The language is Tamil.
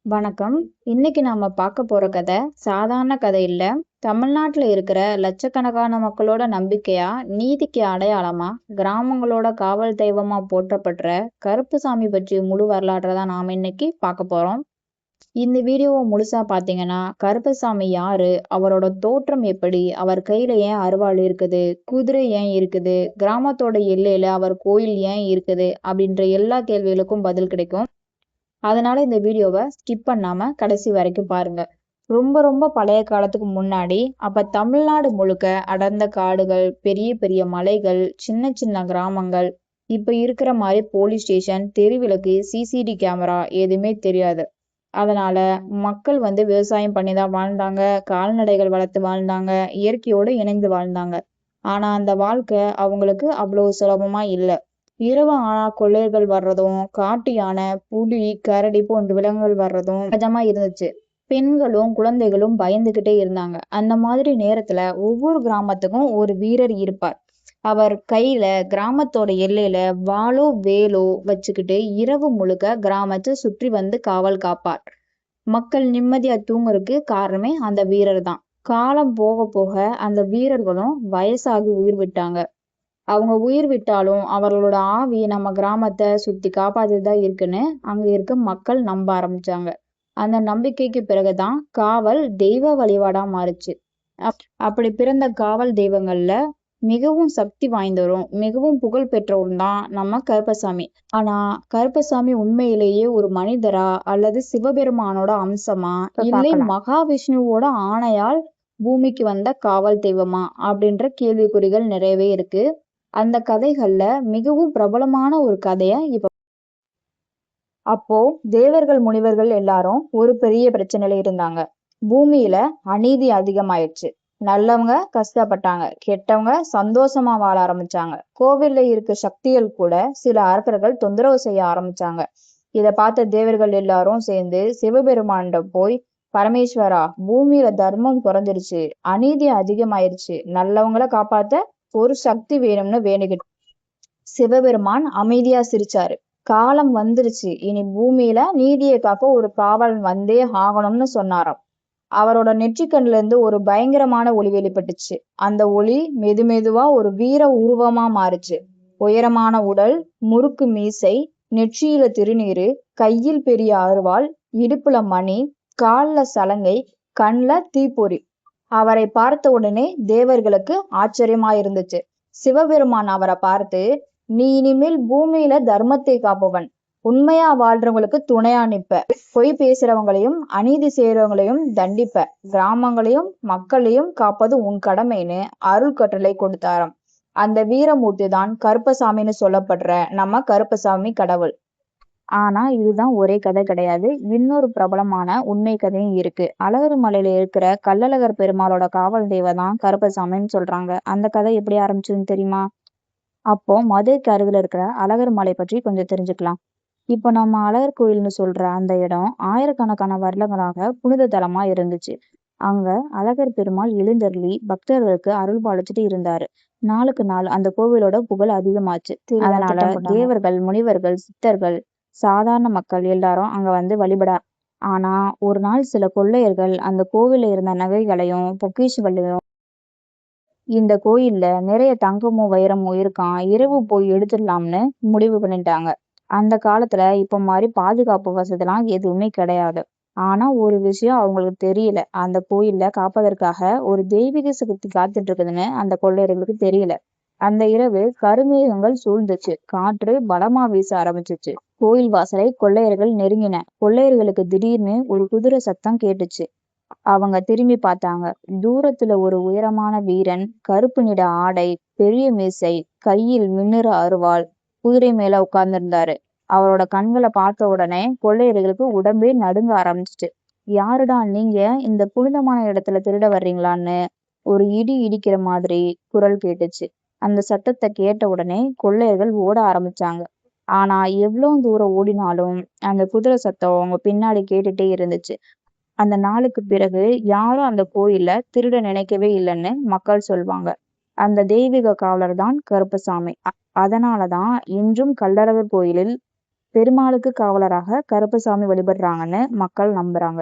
வணக்கம். இன்னைக்கு நாம பார்க்க போற கதை சாதாரண கதை இல்ல. தமிழ்நாட்டுல இருக்கிற லட்சக்கணக்கான மக்களோட நம்பிக்கையா, நீதிக்கு அடையாளமா, கிராமங்களோட காவல் தெய்வமா போற்றப்படுற கருப்புசாமி பற்றிய முழு வரலாற்றை தான் நாம இன்னைக்கு பார்க்க போறோம். இந்த வீடியோவை முழுசா பார்த்தீங்கன்னா, கருப்பசாமி யாரு, அவரோட தோற்றம் எப்படி, அவர் கையில ஏன் அருவாள் இருக்குது, குதிரை ஏன் இருக்குது, கிராமத்தோட எல்லையில அவர் கோயில் ஏன் இருக்குது அப்படின்ற எல்லா கேள்விகளுக்கும் பதில் கிடைக்கும். அதனால இந்த வீடியோவை ஸ்கிப் பண்ணாம கடைசி வரைக்கும் பாருங்க. ரொம்ப ரொம்ப பழைய காலத்துக்கு முன்னாடி, அப்ப தமிழ்நாடு முழுக்க அடர்ந்த காடுகள், பெரிய பெரிய மலைகள், சின்ன சின்ன கிராமங்கள். இப்ப இருக்கிற மாதிரி போலீஸ் ஸ்டேஷன், தெருவிளக்கு, சிசிடி கேமரா எதுவுமே தெரியாது. அதனால மக்கள் விவசாயம் பண்ணி தான் வாழ்ந்தாங்க, கால்நடைகள் வளர்த்து வாழ்ந்தாங்க, இயற்கையோடு இணைந்து வாழ்ந்தாங்க. ஆனா அந்த வாழ்க்கை அவங்களுக்கு அவ்வளவு சுலபமா இல்லை. இரவு ஆனா கொள்ளையர்கள் வர்றதும், காட்டு யானை, புலி, கரடி போன்ற விலங்குகள் வர்றதும் சகஜமா இருந்துச்சு. பெண்களும் குழந்தைகளும் பயந்துகிட்டே இருந்தாங்க. அந்த மாதிரி நேரத்துல ஒவ்வொரு கிராமத்துக்கும் ஒரு வீரர் இருப்பார். அவர் கையில கிராமத்தோட எல்லையில வாளோ வேலோ வச்சுக்கிட்டு இரவு முழுக்க கிராமத்தை சுற்றி வந்து காவல் காப்பார். மக்கள் நிம்மதியா தூங்குறதுக்கு காரணமே அந்த வீரர் தான். காலம் போக போக அந்த வீரர்களும் வயசாகி உயிர் விட்டாங்க. அவங்க உயிர் விட்டாலும் அவர்களோட ஆவி நம்ம கிராமத்தை சுத்தி காப்பாத்திட்டு தான் இருக்குன்னு அங்க இருக்க மக்கள் நம்ப ஆரம்பிச்சாங்க. அந்த நம்பிக்கைக்கு பிறகுதான் காவல் தெய்வ வழிபாடா மாறுச்சு. அப்படி பிறந்த காவல் தெய்வங்கள்ல மிகவும் சக்தி வாய்ந்தவரும் மிகவும் புகழ் பெற்றவரும் தான் நம்ம கருப்பசாமி. ஆனா கருப்பசாமி உண்மையிலேயே ஒரு மனிதரா அல்லது சிவபெருமானோட அம்சமா, இல்லை மகாவிஷ்ணுவோட ஆணையால் பூமிக்கு வந்த காவல் தெய்வமா அப்படின்ற கேள்விக்குறிகள் நிறையவே இருக்கு. அந்த கதைகள்ல மிகவும் பிரபலமான ஒரு கதைய அப்போ தேவர்கள் முனிவர்கள் எல்லாரும் ஒரு பெரிய பிரச்சனையில இருந்தாங்க. பூமியில அநீதி அதிகமாயிடுச்சு. நல்லவங்க கஷ்டப்பட்டாங்க, கெட்டவங்க சந்தோஷமா வாழ ஆரம்பிச்சாங்க. கோவில்ல இருக்க சக்திகள் கூட சில அரக்கர்கள் தொந்தரவு செய்ய ஆரம்பிச்சாங்க. இத பார்த்த தேவர்கள் எல்லாரும் சேர்ந்து சிவபெருமான்கிட்ட போய், பரமேஸ்வரா, பூமியில தர்மம் குறைஞ்சிருச்சு, அநீதி அதிகமாயிருச்சு, நல்லவங்களை காப்பாத்த ஒரு சக்தி வேணும்னு வேணுகிட்டு. சிவபெருமான் அமைதியா சிரிச்சாரு. காலம் வந்துருச்சு, இனி பூமியில நீதியை காக்க ஒரு காவல் வந்தே ஆகணும்னு சொன்னாராம். அவரோட நெற்றிக்கண்ணுல இருந்து ஒரு பயங்கரமான ஒளி வெளிப்பட்டுச்சு. அந்த ஒளி மெதுவா ஒரு வீர உருவமா மாறுச்சு. உயரமான உடல், முறுக்கு மீசை, நெற்றியில திருநீரு, கையில் பெரிய அருவாள், இடுப்புல மணி, கால்ல சலங்கை, கண்ல தீப்பொறி. அவரை பார்த்த உடனே தேவர்களுக்கு ஆச்சரியமா இருந்துச்சு. சிவபெருமான் அவரை பார்த்து, நீ இனிமேல் பூமியில தர்மத்தை காப்பவன், உண்மையா வாழ்றவங்களுக்கு துணையா நிப்ப, பொய் பேசுறவங்களையும் அநீதி செய்யறவங்களையும் தண்டிப்ப, கிராமங்களையும் மக்களையும் காப்பது உன் கடமைன்னு அருள் கட்டளை கொடுத்தாராம். அந்த வீரமூர்த்தி தான் கருப்பசாமின்னு சொல்லப்படுற நம்ம கருப்பசாமி கடவுள். ஆனா இதுதான் ஒரே கதை கிடையாது. இன்னொரு பிரபலமான உண்மை கதையும் இருக்கு. அழகர் மலையில இருக்கிற கள்ளழகர் பெருமாளோட காவல் தெய்வம் தான் கருப்பசாமின்னு சொல்றாங்க. அந்த கதை எப்படி ஆரம்பிச்சதுன்னு தெரியுமா? அப்போ மதுரைக்கு அருகில் இருக்கிற அழகர் மலை பற்றி கொஞ்சம் தெரிஞ்சுக்கலாம். இப்போ நம்ம அழகர் கோயில்னு சொல்ற அந்த இடம் ஆயிரக்கணக்கான வருடங்களாக புனித தலமா இருந்துச்சு. அங்க அழகர் பெருமாள் எழுந்தருளி பக்தர்களுக்கு அருள் பாலிச்சுட்டு இருந்தாரு. நாளுக்கு நாள் அந்த கோவிலோட புகழ் அதிகமாச்சு. அதனால தேவர்கள், முனிவர்கள், சித்தர்கள், சாதாரண மக்கள் எல்லாரும் அங்க வழிபட. ஆனா ஒரு நாள் சில கொள்ளையர்கள் அந்த கோவில்ல இருந்த நகைகளையும் பொக்கிஷங்களையும், இந்த கோயில்ல நிறைய தங்கமும் வைரமும் இருக்கான், இரவு போய் எடுத்துடலாம்னு முடிவு பண்ணிட்டாங்க. அந்த காலத்துல இப்ப மாதிரி பாதுகாப்பு வசதிலாம் எதுவுமே கிடையாது. ஆனா ஒரு விஷயம் அவங்களுக்கு தெரியல. அந்த கோயில்ல காப்பதற்காக ஒரு தெய்வீக சக்தி காத்துட்டு இருக்குதுன்னு அந்த கொள்ளையர்களுக்கு தெரியல. அந்த இரவு கருமேகங்கள் சூழ்ந்துச்சு. காற்று பலமா வீச ஆரம்பிச்சிச்சு. கோயில் வாசலை கொள்ளையர்கள் நெருங்கின. கொள்ளையர்களுக்கு திடீர்னு ஒரு குதிரை சத்தம் கேட்டுச்சு. அவங்க திரும்பி பார்த்தாங்க. தூரத்துல ஒரு உயரமான வீரன், கருப்பு நிற ஆடை, பெரிய மீசை, கையில் மின்னுற அருவாள், குதிரை மேல உட்கார்ந்திருந்தாரு. அவரோட கண்களை பார்த்த உடனே கொள்ளையர்களுக்கு உடம்பே நடுங்க ஆரம்பிச்சிச்சு. யாருடா நீங்க? இந்த புனிதமான இடத்துல திருட வர்றீங்களான்னு ஒரு இடி இடிக்கிற மாதிரி குரல் கேட்டுச்சு. அந்த சத்தத்தை கேட்ட உடனே கொள்ளையர்கள் ஓட ஆரம்பிச்சாங்க. ஆனா எவ்வளவு தூரம் ஓடினாலும் அந்த குதிரை சத்தம் அவங்க பின்னாடி கேட்டுட்டே இருந்துச்சு. அந்த நாளுக்கு பிறகு யாரும் அந்த கோயில்ல திருட நினைக்கவே இல்லைன்னு மக்கள் சொல்வாங்க. அந்த தெய்வீக காவலர் தான் கருப்பசாமி. அதனாலதான் இன்றும் கள்ளழகர் கோயிலில் பெருமாளுக்கு காவலராக கருப்பசாமி வழிபடுறாங்கன்னு மக்கள் நம்புறாங்க.